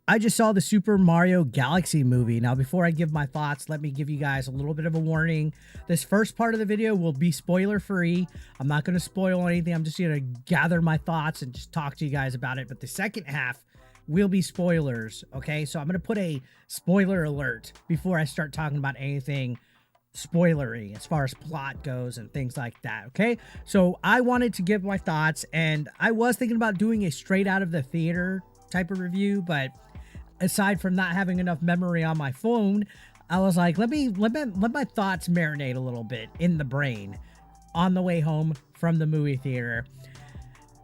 I just saw the Super Mario Galaxy movie. Now, before I give my thoughts, let me give you guys a little bit of a warning. This first part of the video will be spoiler free. I'm not going to spoil anything. I'm just going to gather my thoughts and just talk to you guys about it. But the second half will be spoilers. Okay. So I'm going to put a spoiler alert before I start talking about anything spoilery as far as plot goes and things like that. Okay. So I wanted to give my thoughts, and I was thinking about doing a straight out of the theater type of review, but aside from not having enough memory on my phone, I was like, let my thoughts marinate a little bit in the brain on the way home from the movie theater.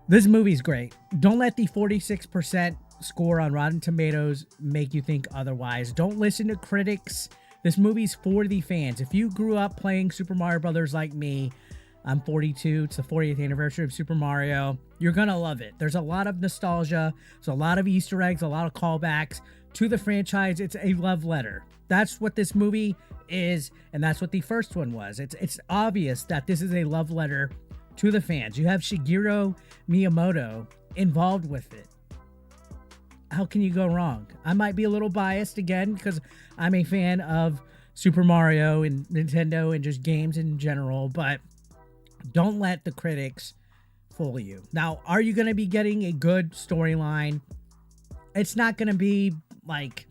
This movie's great. Don't let the 46% score on Rotten Tomatoes make you think otherwise. Don't listen to critics. This movie's for the fans. If you grew up playing Super Mario Brothers like me, I'm 42. It's the 40th anniversary of Super Mario. You're going to love it. There's a lot of nostalgia. There's a lot of Easter eggs, a lot of callbacks to the franchise. It's a love letter. That's what this movie is, and that's what the first one was. It's obvious that this is a love letter to the fans. You have Shigeru Miyamoto involved with it. How can you go wrong? I might be a little biased again because I'm a fan of Super Mario and Nintendo and just games in general, but don't let the critics fool you. Now, are you going to be getting a good storyline? It's not going to be like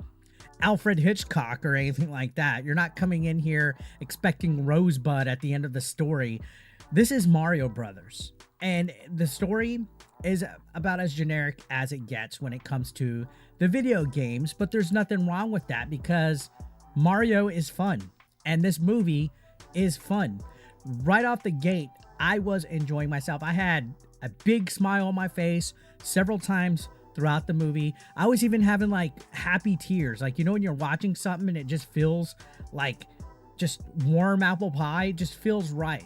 Alfred Hitchcock or anything like that. You're not coming in here expecting Rosebud at the end of the story. This is Mario Brothers, and the story is about as generic as it gets when it comes to the video games, but there's nothing wrong with that because Mario is fun, and this movie is fun. Right off the gate, I was enjoying myself. I had a big smile on my face several times throughout the movie. I was even having like happy tears. Like, you know, when you're watching something and it just feels like just warm apple pie, it just feels right.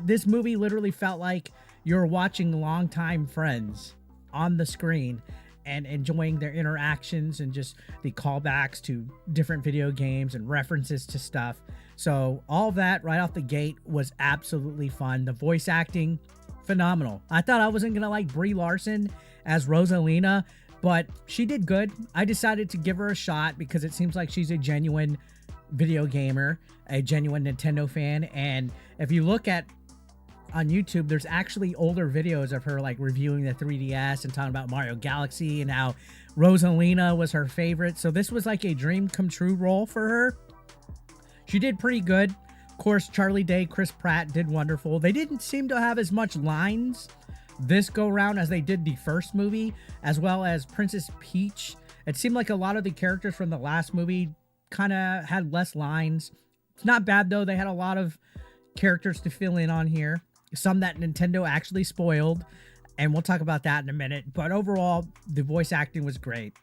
This movie literally felt like you're watching longtime friends on the screen and enjoying their interactions and just the callbacks to different video games and references to stuff. So all that right off the gate was absolutely fun. The voice acting, phenomenal. I thought I wasn't going to like Brie Larson as Rosalina, but she did good. I decided to give her a shot because it seems like she's a genuine video gamer, a genuine Nintendo fan. And if you look at on YouTube, there's actually older videos of her like reviewing the 3DS and talking about Mario Galaxy and how Rosalina was her favorite. So this was like a dream come true role for her. She did pretty good. Of course, Charlie Day, Chris Pratt did wonderful. They didn't seem to have as much lines this go round as they did the first movie, as well as Princess Peach. It seemed like a lot of the characters from the last movie kind of had less lines. It's not bad though. They had a lot of characters to fill in on here. Some that Nintendo actually spoiled, and we'll talk about that in a minute. But overall, the voice acting was great.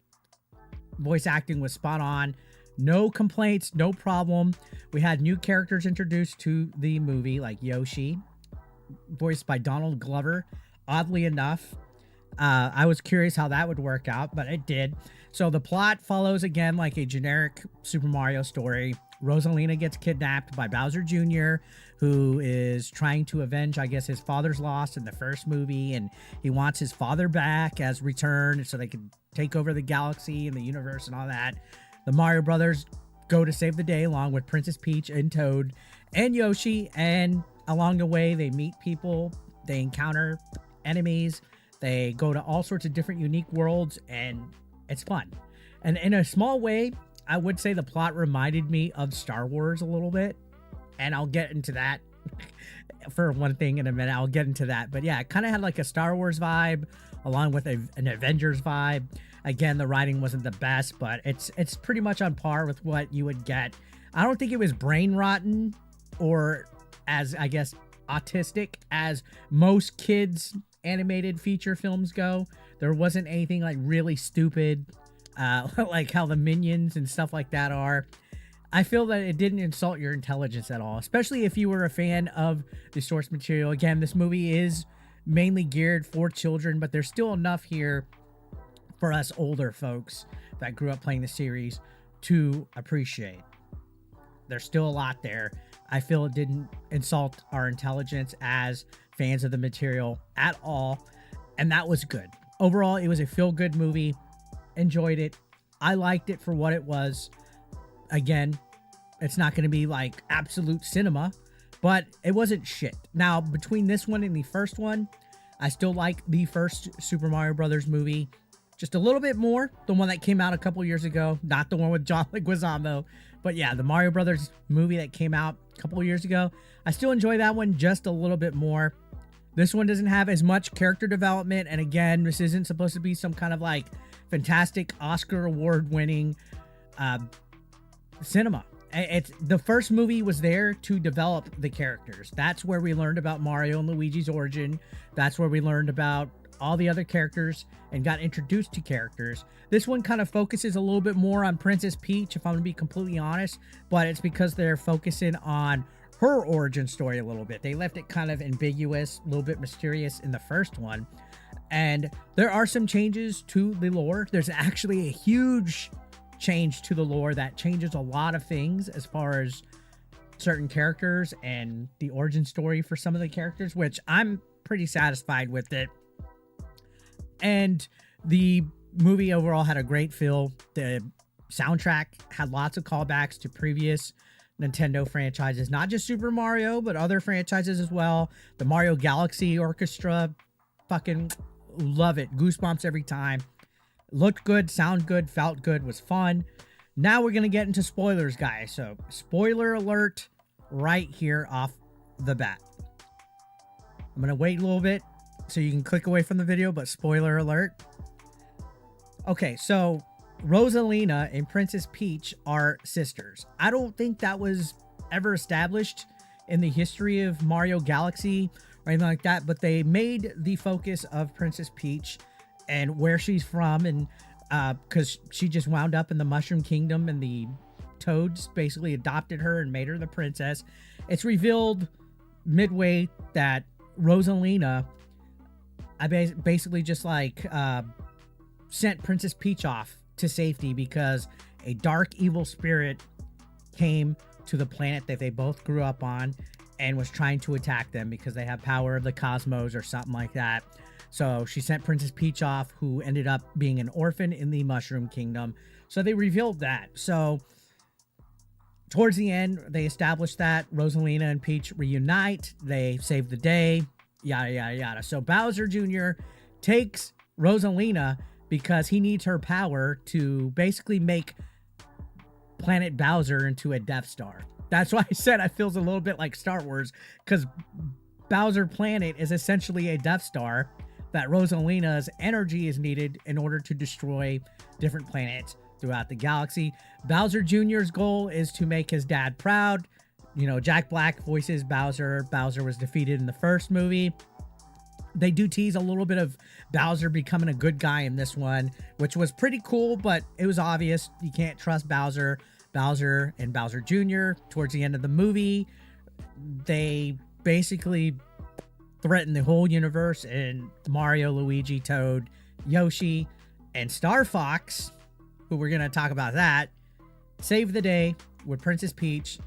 Voice acting was spot on. No complaints, no problem. We had new characters introduced to the movie, like Yoshi, voiced by Donald Glover. Oddly enough, I was curious how that would work out, but it did. So the plot follows again like a generic Super Mario story. Rosalina gets kidnapped by Bowser Jr., who is trying to avenge, I guess, his father's loss in the first movie, and he wants his father back as return so they can take over the galaxy and the universe and all that. The Mario Brothers go to save the day along with Princess Peach and Toad and Yoshi, and along the way they meet people, they encounter enemies, they go to all sorts of different unique worlds, and it's fun. And in a small way, I would say the plot reminded me of Star Wars a little bit, and I'll get into that for one thing in a minute. I'll get into that, but yeah, it kind of had like a Star Wars vibe along with an Avengers vibe. Again, the writing wasn't the best, but it's pretty much on par with what you would get. I don't think it was brain rotten or as, I guess, autistic as most kids animated feature films go. There wasn't anything like really stupid, like how the Minions and stuff like that are. I feel that it didn't insult your intelligence at all, especially if you were a fan of the source material. Again, this movie is mainly geared for children, but there's still enough here for us older folks that grew up playing the series to appreciate. There's still a lot there. I feel it didn't insult our intelligence as fans of the material at all, and that was good. Overall, it was a feel-good movie. Enjoyed it. I liked it for what it was. Again, it's not going to be like absolute cinema, but it wasn't shit. Now, between this one and the first one, I still like the first Super Mario Brothers movie just a little bit more. The one that came out a couple years ago, not the one with John Leguizamo, but yeah, the Mario Brothers movie that came out a couple years ago. I still enjoy that one just a little bit more. This one doesn't have as much character development, and again, this isn't supposed to be some kind of like fantastic Oscar award winning cinema. It's the first movie was there to develop the characters. That's where we learned about Mario and Luigi's origin. That's where we learned about all the other characters and got introduced to characters. This one kind of focuses a little bit more on Princess Peach, if I'm gonna be completely honest, but it's because they're focusing on her origin story a little bit. They left it kind of ambiguous, a little bit mysterious in the first one. And there are some changes to the lore. There's actually a huge change to the lore that changes a lot of things as far as certain characters and the origin story for some of the characters, which I'm pretty satisfied with it. And the movie overall had a great feel. The soundtrack had lots of callbacks to previous Nintendo franchises, not just Super Mario, but other franchises as well. The Mario Galaxy Orchestra, fucking love it. Goosebumps every time. Looked good, sound good, felt good, was fun. Now we're going to get into spoilers, guys. So spoiler alert right here off the bat. I'm going to wait a little bit so you can click away from the video, but spoiler alert. Okay, so Rosalina and Princess Peach are sisters. I don't think that was ever established in the history of Mario Galaxy or anything like that, but they made the focus of Princess Peach and where she's from, and because she just wound up in the Mushroom Kingdom and the Toads basically adopted her and made her the princess. It's revealed midway that Rosalina, I basically just like sent Princess Peach off to safety because a dark evil spirit came to the planet that they both grew up on and was trying to attack them because they have power of the cosmos or something like that. So she sent Princess Peach off, who ended up being an orphan in the Mushroom Kingdom. So they revealed that. So towards the end, they established that Rosalina and Peach reunite. They save the day, yada, yada, yada. So Bowser Jr. takes Rosalina because he needs her power to basically make Planet Bowser into a Death Star. That's why I said it feels a little bit like Star Wars, because Bowser Planet is essentially a Death Star that Rosalina's energy is needed in order to destroy different planets throughout the galaxy. Bowser Jr.'s goal is to make his dad proud. You know, Jack Black voices Bowser. Bowser was defeated in the first movie. They do tease a little bit of Bowser becoming a good guy in this one, which was pretty cool, but it was obvious you can't trust Bowser. Bowser and Bowser Jr., towards the end of the movie, they basically threaten the whole universe, and Mario, Luigi, Toad, Yoshi, and Star Fox, who we're going to talk about that, save the day with Princess Peach.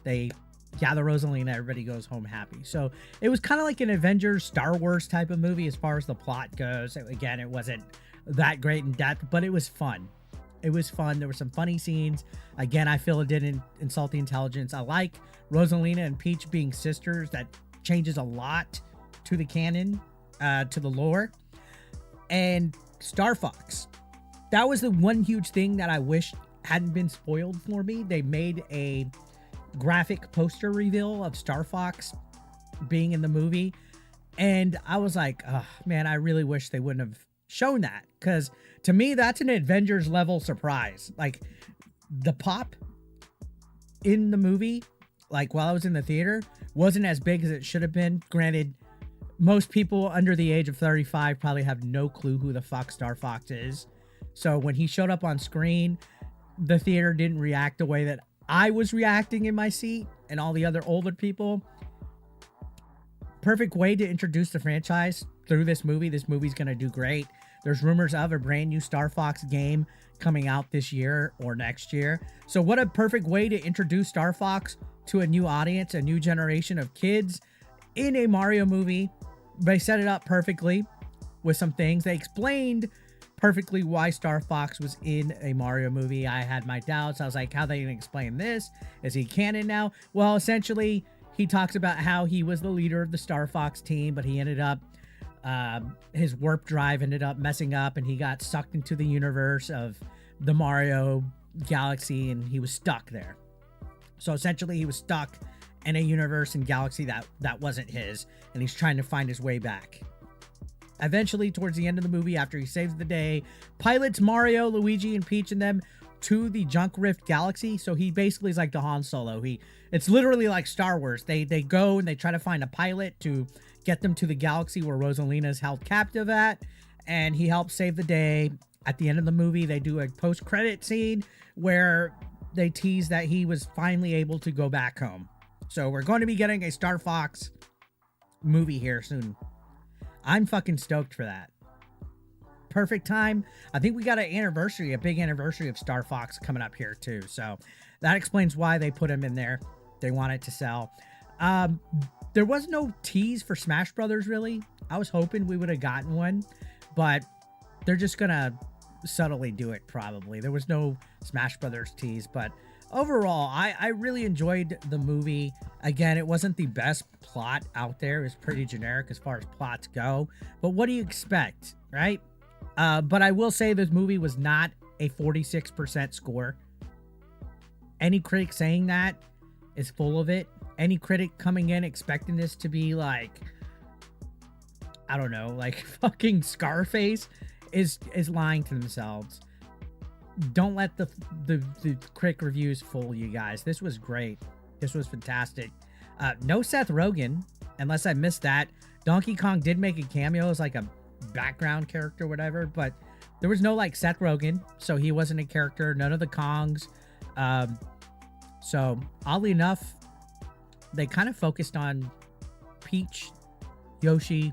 They gather Rosalina, everybody goes home happy. So it was kind of like an Avengers Star Wars type of movie as far as the plot goes. Again, it wasn't that great in depth, but it was fun. It was fun. There were some funny scenes. Again, I feel it didn't insult the intelligence. I like Rosalina and Peach being sisters. That changes a lot to the canon, to the lore. And Star Fox. That was the one huge thing that I wish hadn't been spoiled for me. They made a graphic poster reveal of Star Fox being in the movie, and I was like, oh man, I really wish they wouldn't have shown that, because to me that's an Avengers level surprise. Like, the pop in the movie, like while I was in the theater, wasn't as big as it should have been. Granted, most people under the age of 35 probably have no clue who the fuck Star Fox is, so when he showed up on screen, the theater didn't react the way that I was reacting in my seat and all the other older people. Perfect way to introduce the franchise through this movie. This movie's going to do great. There's rumors of a brand new Star Fox game coming out this year or next year. So what a perfect way to introduce Star Fox to a new audience, a new generation of kids in a Mario movie. They set it up perfectly with some things. They explained perfectly why Star Fox was in a Mario movie. I had my doubts. I was like, how are they gonna explain this? Is he canon now? Well, essentially, he talks about how he was the leader of the Star Fox team, but he ended up, his warp drive ended up messing up, and he got sucked into the universe of the Mario galaxy, and he was stuck there. So essentially, he was stuck in a universe and galaxy that wasn't his, and he's trying to find his way back. Eventually, towards the end of the movie, after he saves the day, pilots Mario, Luigi, and Peach and them to the Junk Rift galaxy. So he basically is like the Han Solo. It's literally like Star Wars. They go and they try to find a pilot to get them to the galaxy where Rosalina is held captive at, and he helps save the day. At the end of the movie, they do a post-credit scene where they tease that he was finally able to go back home. So we're going to be getting a Star Fox movie here soon. I'm fucking stoked for that. Perfect time. I think we got an anniversary, a big anniversary of Star Fox coming up here too. So that explains why they put him in there. They want it to sell. There was no tease for Smash Brothers, really. I was hoping we would have gotten one, but they're just gonna subtly do it probably. There was no Smash Brothers tease, but overall, I really enjoyed the movie. Again, it wasn't the best plot out there. It was pretty generic as far as plots go. But what do you expect, right? But I will say this movie was not a 46% score. Any critic saying that is full of it. Any critic coming in expecting this to be like, I don't know, like fucking Scarface is lying to themselves. Don't let the critic reviews fool you guys. This was great. This was fantastic. No Seth Rogen, unless I missed that. Donkey Kong did make a cameo as like a background character or whatever, but there was no like Seth Rogen, so he wasn't a character. None of the Kongs. So oddly enough, they kind of focused on Peach, Yoshi,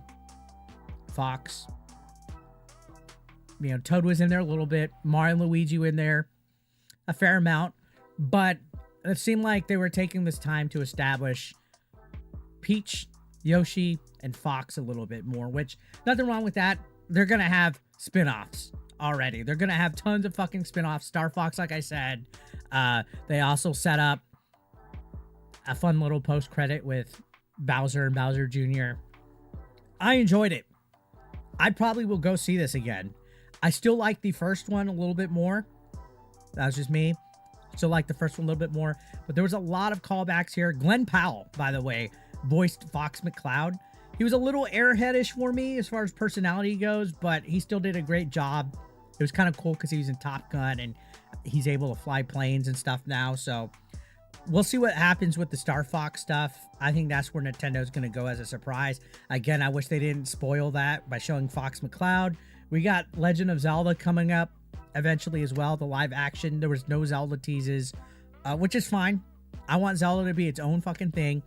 Fox. You know, Toad was in there a little bit. Mario and Luigi were in there a fair amount. But it seemed like they were taking this time to establish Peach, Yoshi, and Fox a little bit more, which nothing wrong with that. They're going to have spin-offs already. They're going to have tons of fucking spin-offs. Star Fox, like I said. They also set up a fun little post-credit with Bowser and Bowser Jr. I enjoyed it. I probably will go see this again. I still like the first one a little bit more. That was just me. Still like the first one a little bit more. But there was a lot of callbacks here. Glenn Powell, by the way, voiced Fox McCloud. He was a little airheadish for me as far as personality goes, but he still did a great job. It was kind of cool because he was in Top Gun and he's able to fly planes and stuff now. So we'll see what happens with the Star Fox stuff. I think that's where Nintendo's going to go as a surprise. Again, I wish they didn't spoil that by showing Fox McCloud. We got Legend of Zelda coming up eventually as well, the live action. There was no Zelda teases, which is fine. I want Zelda to be its own fucking thing.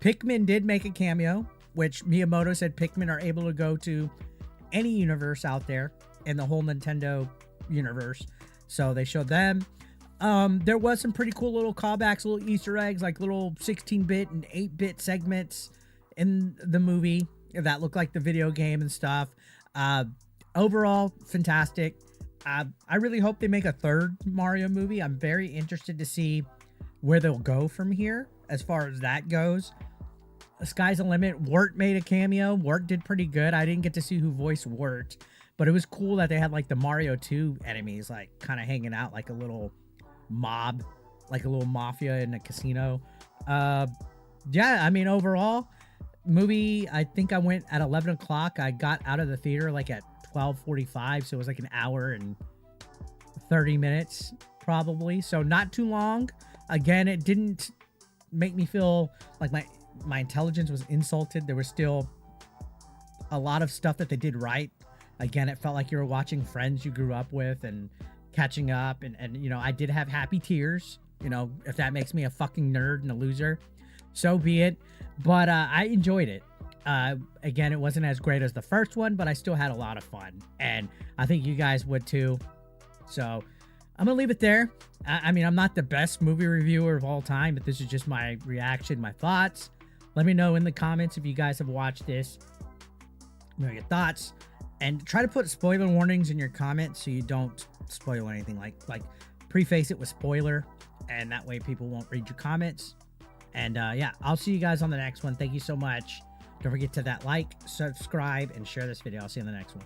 Pikmin did make a cameo, which Miyamoto said Pikmin are able to go to any universe out there in the whole Nintendo universe. So they showed them. There was some pretty cool little callbacks, little Easter eggs, like little 16-bit and 8-bit segments in the movie that looked like the video game and stuff. Overall, fantastic. I really hope they make a third Mario movie. I'm very interested to see where they'll go from here as far as that goes. The sky's the limit. Wart made a cameo. Wart did pretty good. I didn't get to see who voiced Wart, but it was cool that they had like the Mario 2 enemies like kind of hanging out like a little mob, like a little mafia in a casino. Yeah, I mean, overall, movie, I think I went at 11 o'clock. I got out of the theater like at 12:45, so it was like an hour and 30 minutes probably, so not too long. Again, it didn't make me feel like my intelligence was insulted. There was still a lot of stuff that they did right. Again, it felt like you were watching friends you grew up with and catching up, and you know, I did have happy tears. You know, if that makes me a fucking nerd and a loser, so be it. But I enjoyed it. Again, it wasn't as great as the first one, but I still had a lot of fun, and I think you guys would too. So I'm gonna leave it there. I mean, I'm not the best movie reviewer of all time, but this is just my reaction, my thoughts. Let me know in the comments if you guys have watched this. Know your thoughts. And try to put spoiler warnings in your comments so you don't spoil anything. Like preface it with spoiler, and that way people won't read your comments. And yeah, I'll see you guys on the next one. Thank you so much. Don't forget to like, subscribe, and share this video. I'll see you in the next one.